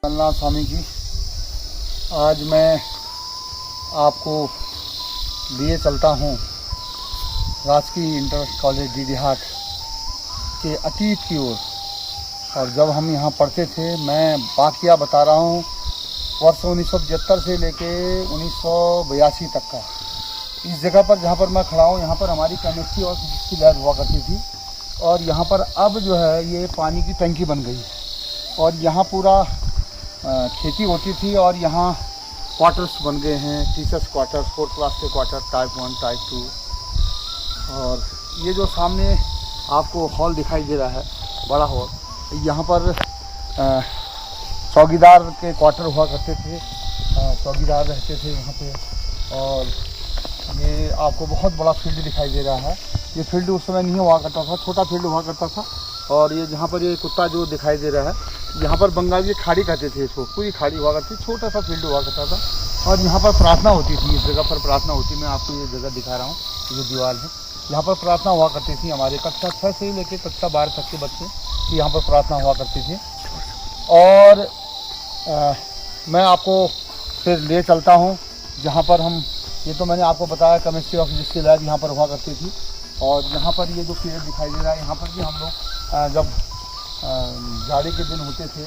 जगन्नाथ स्वामी की आज मैं आपको लिए चलता हूँ राजकीय इंटर कॉलेज डीडीहाट के अतीत की ओर। और जब हम यहाँ पढ़ते थे, मैं वाक़या बता रहा हूँ वर्ष 1975 से लेके 1982 तक का। इस जगह पर जहाँ पर मैं खड़ा हूँ, यहाँ पर हमारी केमिस्ट्री और फिजिक्स की लैब हुआ करती थी। और यहाँ पर अब जो है ये पानी की टंकी बन गई है और यहाँ पूरा खेती होती थी। और यहाँ क्वार्टर्स बन गए हैं, टीचर्स क्वार्टर, 4th क्लास के क्वार्टर, टाइप 1, टाइप 2। और ये जो सामने आपको हॉल दिखाई दे रहा है, बड़ा हॉल, यहाँ पर चौकीदार के क्वार्टर हुआ करते थे, चौकीदार रहते थे यहाँ पे। और ये आपको बहुत बड़ा फील्ड दिखाई दे रहा है। ये फील्ड उस समय नहीं हुआ करता था, छोटा फील्ड हुआ करता था। और ये जहाँ पर ये कुत्ता जो दिखाई दे रहा है, यहाँ पर बंगाली खाड़ी कहते थे इसको, पूरी खाड़ी हुआ करती, छोटा सा फील्ड हुआ करता था। और यहाँ पर प्रार्थना होती थी, इस जगह पर प्रार्थना होती। मैं आपको ये जगह दिखा रहा हूँ, ये दीवार है, यहाँ पर प्रार्थना हुआ करती थी। हमारे कक्षा 6 से लेकर कक्षा 12 तक के बच्चे की यहाँ पर प्रार्थना हुआ करती थी। और मैं आपको फिर ले चलता हूँ जहाँ पर हम, ये तो मैंने आपको बताया केमिस्ट्री और फिजिक्स की लैब यहाँ पर हुआ करती थी। और यहाँ पर ये जो पेड़ दिखाई दे रहा है, यहाँ पर भी हम लोग जब जाड़े के दिन होते थे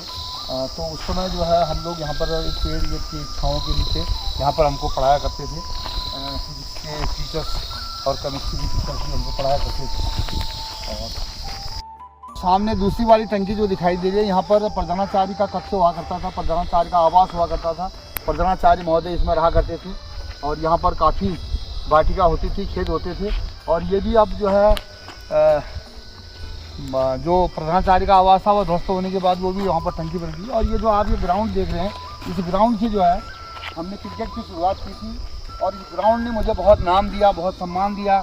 तो उस समय जो है हम लोग यहाँ पर एक पेड़ की छाँव के नीचे यहाँ पर हमको पढ़ाया करते थे। फिजिक्स के टीचर्स और केमिस्ट्री के टीचर्स भी हमको पढ़ाया करते थे। और सामने दूसरी वाली टंकी जो दिखाई दे रही है, यहाँ पर प्रधानाचार्य का कक्ष हुआ करता था, प्रधानाचार्य का आवास हुआ करता था। प्रधानाचार्य महोदय इसमें रहा करते थे। और यहाँ पर काफ़ी वाटिका होती थी, खेत होते थे। और ये भी अब जो है जो प्रधानाचार्य का आवास था वो ध्वस्त होने के बाद वो भी वहाँ पर टंकी बन गई। और ये जो आप ये ग्राउंड देख रहे हैं, इस ग्राउंड की जो है हमने क्रिकेट की शुरुआत की थी। और इस ग्राउंड ने मुझे बहुत नाम दिया, बहुत सम्मान दिया।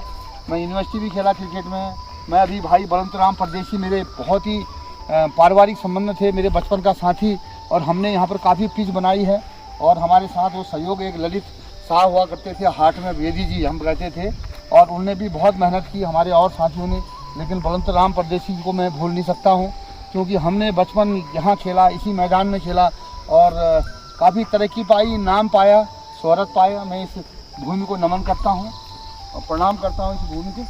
मैं यूनिवर्सिटी भी खेला क्रिकेट में। मैं अभी भाई बलवंत राम परदेशी मेरे बहुत ही पारिवारिक संबंध थे, मेरे बचपन का साथी। और हमने यहाँ पर काफ़ी पिच बनाई है। और हमारे साथ वो सहयोग एक ललित शाह हुआ करते थे, हाट में बेदी जी हम कहते थे। और उनने भी बहुत मेहनत की, हमारे और साथियों ने। लेकिन बलवंत राम परदेशी को मैं भूल नहीं सकता हूँ, क्योंकि हमने बचपन यहाँ खेला, इसी मैदान में खेला। और काफ़ी तरक्की पाई, नाम पाया, शोहरत पाया। मैं इस भूमि को नमन करता हूँ और प्रणाम करता हूँ इस भूमि को।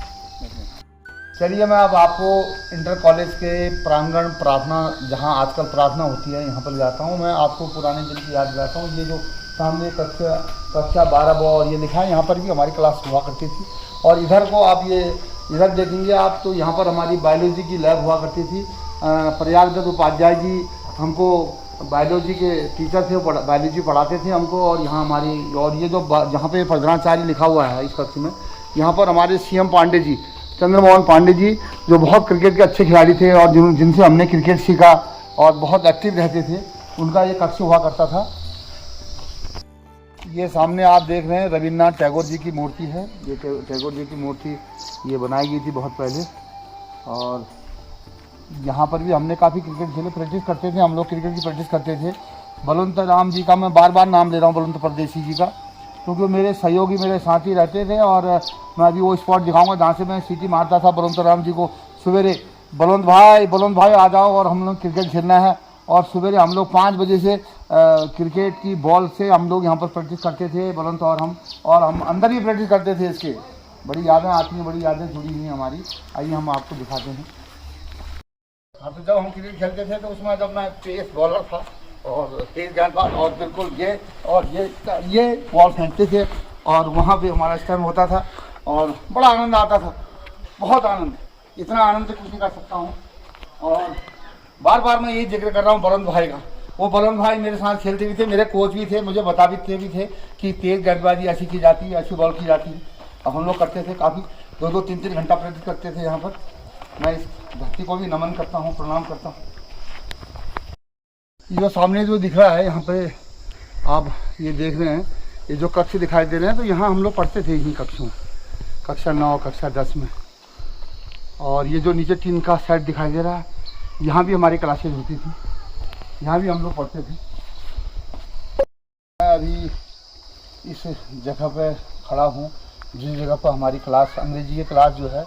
चलिए मैं अब आपको इंटर कॉलेज के प्रांगण प्रार्थना, जहाँ आजकल प्रार्थना होती है, यहाँ पर जाता हूँ। मैं आपको पुराने दिन की याद दिलाता हूँ। ये जो सामने कक्षा 12 और ये लिखा है, यहाँ पर भी हमारी क्लास हुआ करती थी। और इधर को आप ये इधर देखेंगे आप, तो यहाँ पर हमारी बायोलॉजी की लैब हुआ करती थी। प्रयागदत्त उपाध्याय जी हमको बायोलॉजी के टीचर थे, बायोलॉजी पढ़ाते थे हमको। और यहाँ हमारी, और ये जो जहाँ पे प्रधानाचार्य लिखा हुआ है इस कक्ष में, यहाँ पर हमारे CM पांडे जी, चंद्रमोहन पांडे जी, जो बहुत क्रिकेट के अच्छे खिलाड़ी थे और जिनसे हमने क्रिकेट सीखा और बहुत एक्टिव रहते थे, उनका ये कक्ष हुआ करता था। ये सामने आप देख रहे हैं रविन्द्रनाथ टैगोर जी की मूर्ति है। ये टैगोर जी की मूर्ति ये बनाई गई थी बहुत पहले। और यहाँ पर भी हमने काफ़ी क्रिकेट खेले, प्रैक्टिस करते थे हम लोग, क्रिकेट की प्रैक्टिस करते थे। बलवंत राम जी का मैं बार बार नाम ले रहा हूँ, बलवंत परदेशी जी का, क्योंकि मेरे सहयोगी, मेरे साथी रहते थे। और मैं अभी वो स्पॉट दिखाऊंगा जहाँ से मैं सीटी मारता था बलवंत राम जी को सवेरे, बलवंत भाई आ जाओ और हम लोग क्रिकेट खेलना है। और सवेरे हम लोग 5 बजे से क्रिकेट की बॉल से हम लोग यहाँ पर प्रैक्टिस करते थे, बलवंत और हम अंदर ही प्रैक्टिस करते थे। इसके बड़ी यादें आती हैं, बड़ी यादें जुड़ी हुई हैं हमारी। आइए हम आपको दिखाते हैं। हाँ, तो जब हम क्रिकेट खेलते थे तो उसमें जब मैं तेज बॉलर था और तेज गेंदबाज, और बिल्कुल ये बॉल फेंकते थे और वहाँ पे हमारा स्टैम्प होता था और बड़ा आनंद आता था, बहुत आनंद, इतना आनंद कुछ नहीं कर सकता हूँ। और बार बार मैं यही जिक्र कर रहा हूँ बलवंत भाई का। वो बलवंत भाई मेरे साथ खेलते भी थे, मेरे कोच भी थे, मुझे बताते भी थे कि तेज गेंदबाजी ऐसी की जाती है, ऐसी बॉल की जाती है। अब हम लोग करते थे, काफ़ी 2-2, 3-3 घंटा प्रैक्टिस करते थे यहाँ पर। मैं इस धरती को भी नमन करता हूँ, प्रणाम करता हूँ। ये जो सामने जो दिख रहा है, यहाँ पे आप ये देख रहे हैं, ये जो कक्ष दिखाई दे रहे हैं, तो यहाँ हम लोग पढ़ते थे इन्हीं कक्षों में, कक्षा 9, कक्षा 10 में। और ये जो नीचे टीन का सेट दिखाई दे रहा है, यहाँ भी हमारी क्लासेज होती थी, यहाँ भी हम लोग पढ़ते थे। मैं अभी इस जगह पे खड़ा हूँ जिस जगह पर हमारी क्लास, अंग्रेजी की क्लास जो है,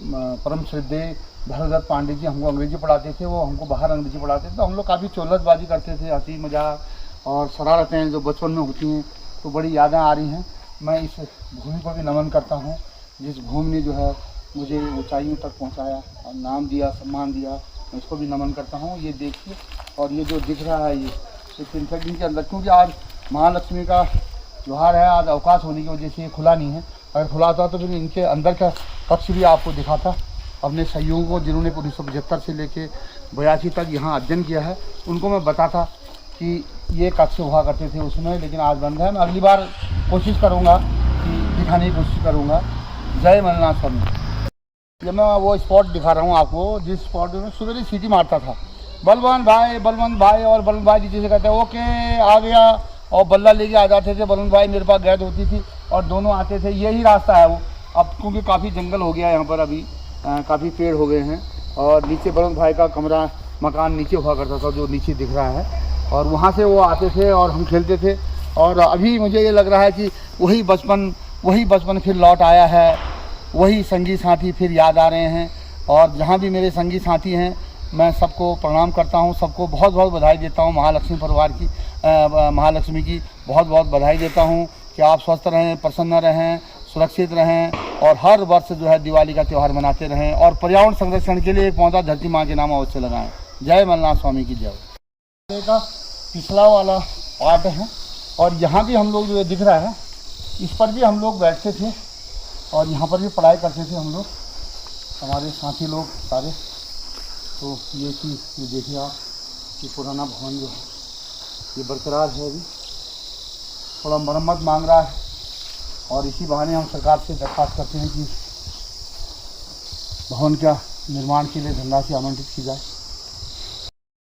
परम श्रद्धेय भरत पांडे जी हमको अंग्रेजी पढ़ाते थे, वो हमको बाहर अंग्रेजी पढ़ाते थे। तो हम लोग काफ़ी चोलतबाजी करते थे, हंसी मजाक और शरारतें जो बचपन में होती हैं, तो बड़ी यादें आ रही हैं। मैं इस भूमि को भी नमन करता हूँ, जिस भूमि ने जो है मुझे ऊंचाइयों तक पहुँचाया और नाम दिया, सम्मान दिया, मैं इसको भी नमन करता हूँ। ये देखिए, और ये जो दिख रहा है ये 3 दिन के अंदर, क्योंकि आज महालक्ष्मी का त्योहार है, आज अवकाश होने की वजह से ये खुला नहीं है। अगर खुला था तो फिर इनके अंदर का कक्ष भी आपको दिखाता। अपने सहयोगियों को जिन्होंने 1975 से लेके 82 तक यहाँ अध्ययन किया है, उनको मैं बताता कि ये कक्ष हुआ करते थे उसमें, लेकिन आज बंद है। मैं अगली बार कोशिश करूँगा कि दिखाने की कोशिश करूँगा। जय मलनाथ स्वामी। ये मैं वो स्पॉट दिखा रहा हूँ आपको, जिस स्पॉट में सुबह सीटी मारता था, बलवंत भाई, और बलवंत भाई जिसे कहते हैं ओके आ गया, और बल्ला लेके आ जाते थे। बलवंत भाई मेरे पास गैद होती थी और दोनों आते थे। यही रास्ता है वो, अब क्योंकि काफ़ी जंगल हो गया है यहाँ पर, अभी काफ़ी पेड़ हो गए हैं। और नीचे बलवंत भाई का कमरा मकान नीचे हुआ करता था, जो नीचे दिख रहा है, और वहाँ से वो आते थे और हम खेलते थे। और अभी मुझे ये लग रहा है कि वही बचपन फिर लौट आया है, वही संगी साथी फिर याद आ रहे हैं। और जहाँ भी मेरे संगी साथी हैं, मैं सबको प्रणाम करता हूँ, सबको बहुत बहुत बधाई देता हूँ। महालक्ष्मी परिवार की महालक्ष्मी की बहुत बहुत बधाई देता हूँ कि आप स्वस्थ रहें, प्रसन्न रहें, सुरक्षित रहें, और हर वर्ष जो है दिवाली का त्यौहार मनाते रहें। और पर्यावरण संरक्षण के लिए एक पौधा धरती माँ के नाम अवश्य लगाएं। जय मलनाथ स्वामी की जय। का पिछला वाला पार्ट है, और यहाँ भी हम लोग जो दिख रहा है, इस पर भी हम लोग बैठते थे और यहाँ पर भी पढ़ाई करते थे हम लोग, हमारे साथी लोग सारे। तो ये चीज़ ये देखिए आप, ये पुराना भवन जो है ये बरकरार है, अभी थोड़ा मरम्मत मांग रहा है, और इसी बहाने हम सरकार से दरख्वास्त करते हैं कि भवन का निर्माण के लिए धनराशि आवंटित की जाए।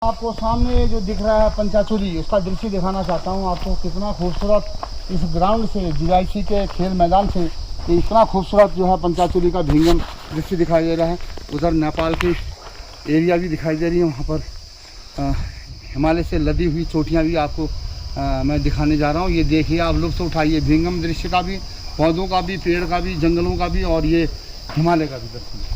आपको सामने जो दिख रहा है पंचाचूली, उसका दृश्य दिखाना चाहता हूँ आपको। कितना खूबसूरत इस ग्राउंड से, जीआईसी के खेल मैदान से, ये इतना खूबसूरत जो है पंचाचूली का भींगम दृश्य दिखाई दे रहा है। उधर नेपाल की एरिया भी दिखाई दे रही है, वहाँ पर हिमालय से लदी हुई चोटियाँ भी आपको मैं दिखाने जा रहा हूँ। ये देखिए, आप लुत्फ़ उठाइए भींगम दृश्य का भी, पौधों का भी, पेड़ का भी, जंगलों का भी, और ये हिमालय का भी दृश्य।